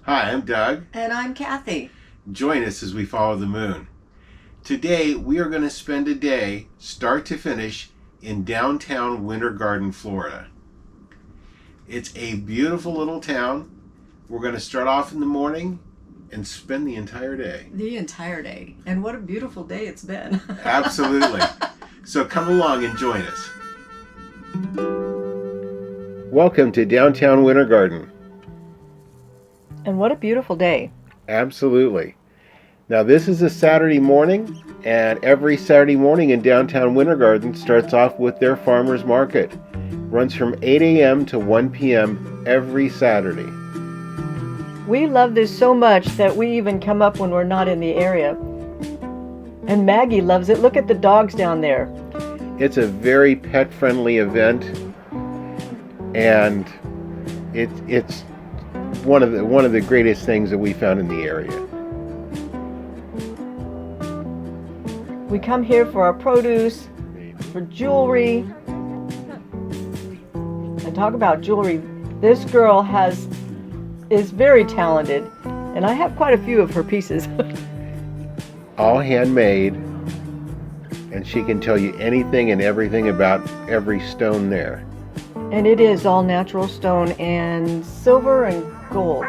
Hi, I'm Doug. And I'm Kathy. Join us as we follow the moon. Today, we are going to spend a day, start to finish, in downtown Winter Garden, Florida. It's a beautiful little town. We're going to start off in the morning and spend the entire day. The entire day. And what a beautiful day it's been. Absolutely. So come along and join us. Welcome to downtown Winter Garden. And what a beautiful day. Absolutely. Now this is a Saturday morning, and every Saturday morning in downtown Winter Garden starts off with their farmers market. Runs from 8 a.m. to 1 p.m. every Saturday. We love this so much that we even come up when we're not in the area. And Maggie loves it. Look at the dogs down there. It's a very pet-friendly event, and it's one of the greatest things that we found in the area. We come here for our produce, for jewelry. And talk about jewelry. This girl is very talented, and I have quite a few of her pieces. All handmade, and she can tell you anything and everything about every stone there. And it is all natural stone and silver and gold.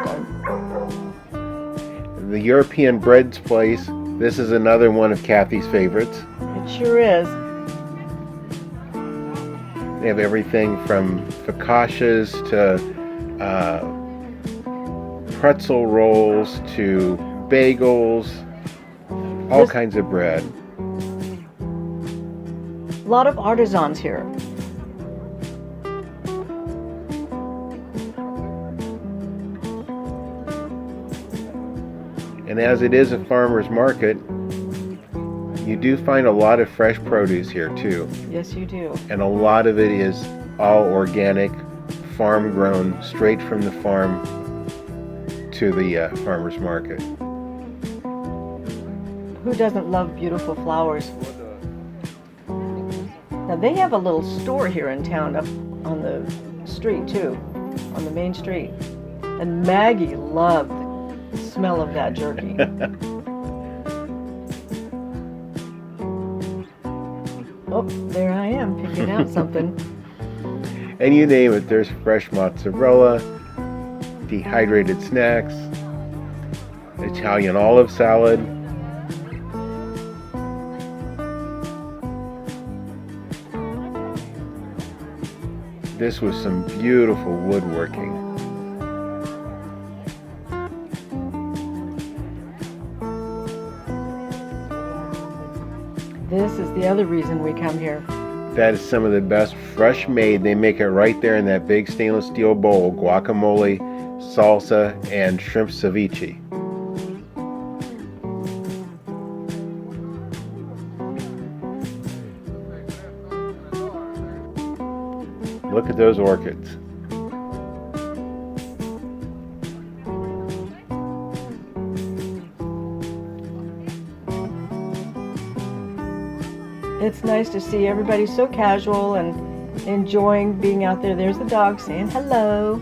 The European Breads place, this is another one of Kathy's favorites. It sure is. They have everything from focaccias to pretzel rolls to bagels, all kinds of bread. A lot of artisans here. And as it is a farmer's market, you do find a lot of fresh produce here too. Yes, you do. And a lot of it is all organic, farm grown, straight from the farm to the farmer's market. Who doesn't love beautiful flowers? Now they have a little store here in town up on the street too, on the main street. And Maggie loved the smell of that jerky. Oh, there I am picking out something. And you name it, there's fresh mozzarella, dehydrated snacks, Italian olive salad. This was some beautiful woodworking. This is the other reason we come here. That is some of the best fresh made. They make it right there in that big stainless steel bowl. Guacamole, salsa, and shrimp ceviche. Look at those orchids. It's nice to see everybody so casual and enjoying being out there. There's the dog saying hello.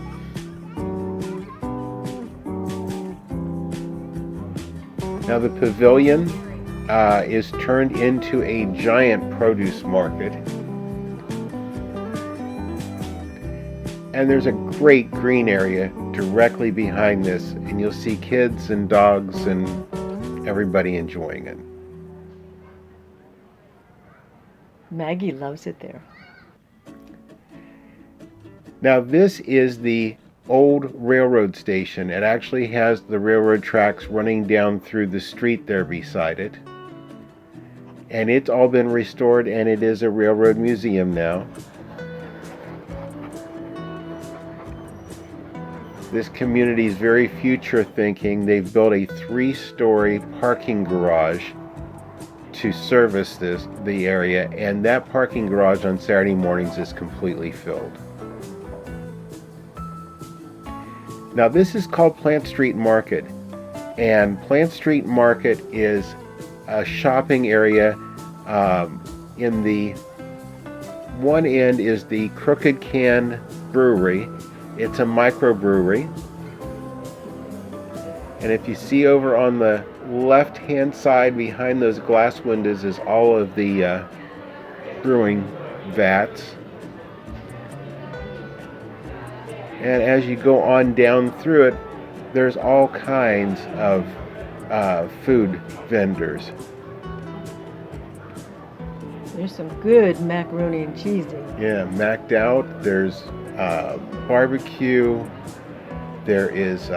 Now the pavilion is turned into a giant produce market. And there's a great green area directly behind this, and you'll see kids and dogs and everybody enjoying it. Maggie loves it there. Now this is the old railroad station. It actually has the railroad tracks running down through the street there beside it. And it's all been restored, and it is a railroad museum now. This community is very future thinking. They've built a 3-story parking garage to service the area, and that parking garage on Saturday mornings is completely filled. Now this is called Plant Street Market, and Plant Street Market is a shopping area. In the one end is the Crooked Can Brewery. It's a microbrewery. And if you see over on the left-hand side behind those glass windows is all of the brewing vats. And as you go on down through it, there's all kinds of food vendors. There's some good macaroni and cheese. Yeah, macked out. There's barbecue. There is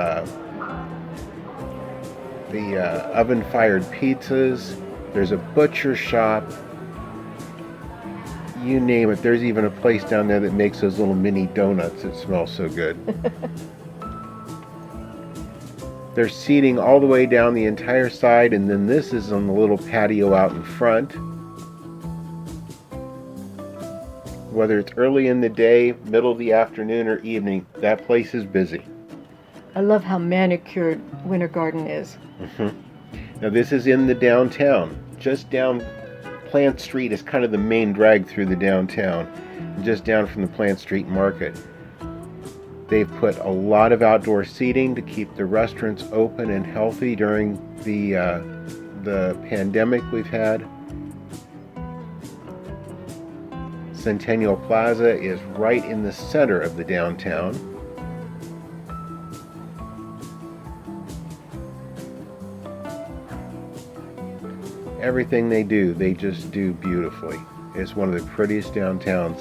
the oven-fired pizzas. There's a butcher shop. You name it. There's even a place down there that makes those little mini donuts that smell so good. There's seating all the way down the entire side, and then this is on the little patio out in front. Whether it's early in the day, middle of the afternoon, or evening, that place is busy. I love how manicured Winter Garden is. Now this is in the downtown. Just down Plant Street is kind of the main drag through the downtown. Just down from the Plant Street Market. They've put a lot of outdoor seating to keep the restaurants open and healthy during the pandemic we've had. Centennial Plaza is right in the center of the downtown. Everything they do, they just do beautifully. It's one of the prettiest downtowns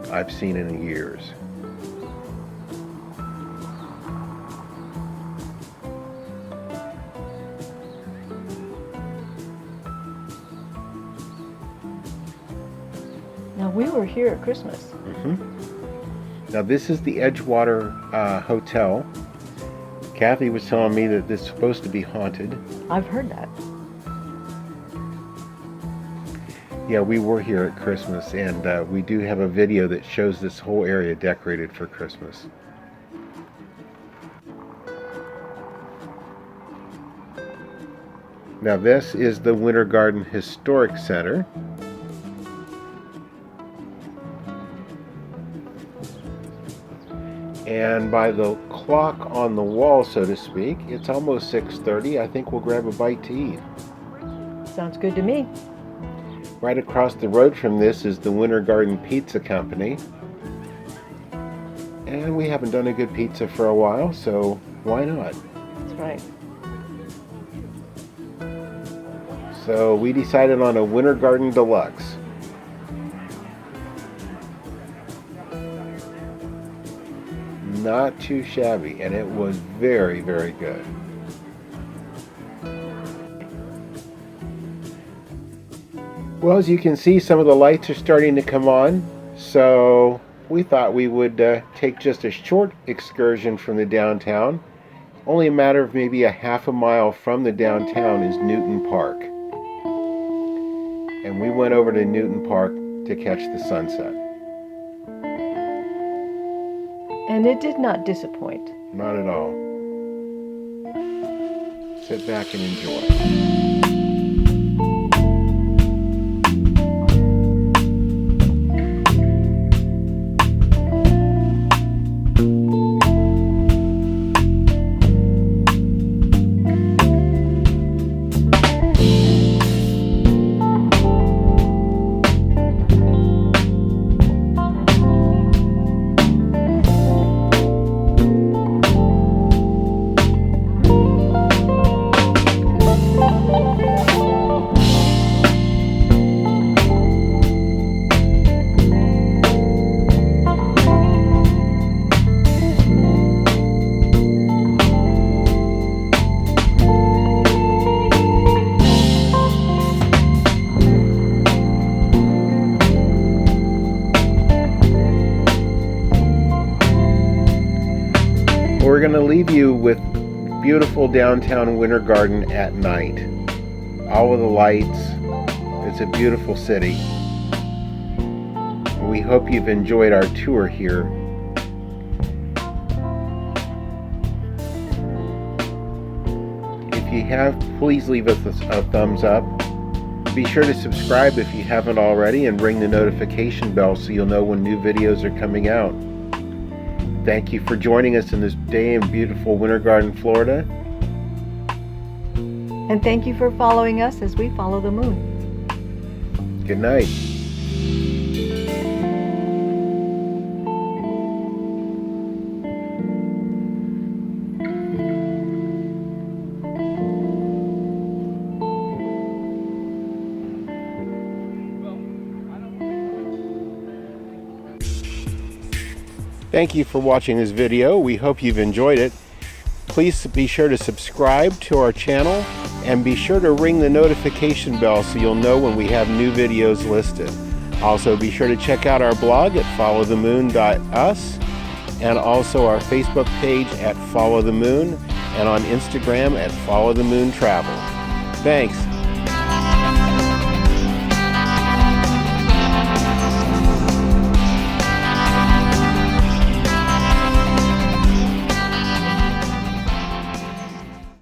I've seen in years. Now, we were here at Christmas. Now this is the Edgewater Hotel. Kathy was telling me that this is supposed to be haunted. I've heard that. Yeah, we were here at Christmas, and we do have a video that shows this whole area decorated for Christmas. Now this is the Winter Garden Historic Center. And by the clock on the wall, so to speak, it's almost 6:30. I think we'll grab a bite to eat. Sounds good to me. Right across the road from this is the Winter Garden Pizza Company. And we haven't done a good pizza for a while, so why not? That's right. So we decided on a Winter Garden Deluxe. Not too shabby, and it was very, very good. Well, as you can see, some of the lights are starting to come on, so we thought we would take just a short excursion from the downtown. Only a matter of maybe a half a mile from the downtown is Newton Park. And we went over to Newton Park to catch the sunset. And it did not disappoint. Not at all. Sit back and enjoy. We're going to leave you with beautiful downtown Winter Garden at night. All of the lights. It's a beautiful city. We hope you've enjoyed our tour here. If you have, please leave us a thumbs up. Be sure to subscribe if you haven't already, and ring the notification bell so you'll know when new videos are coming out. Thank you for joining us in this day in beautiful Winter Garden, Florida. And thank you for following us as we follow the moon. Good night. Thank you for watching this video. We hope you've enjoyed it. Please be sure to subscribe to our channel and be sure to ring the notification bell so you'll know when we have new videos listed. Also be sure to check out our blog at followthemoon.us and also our Facebook page at Follow the Moon and on Instagram at Follow the Moon Travel. Thanks.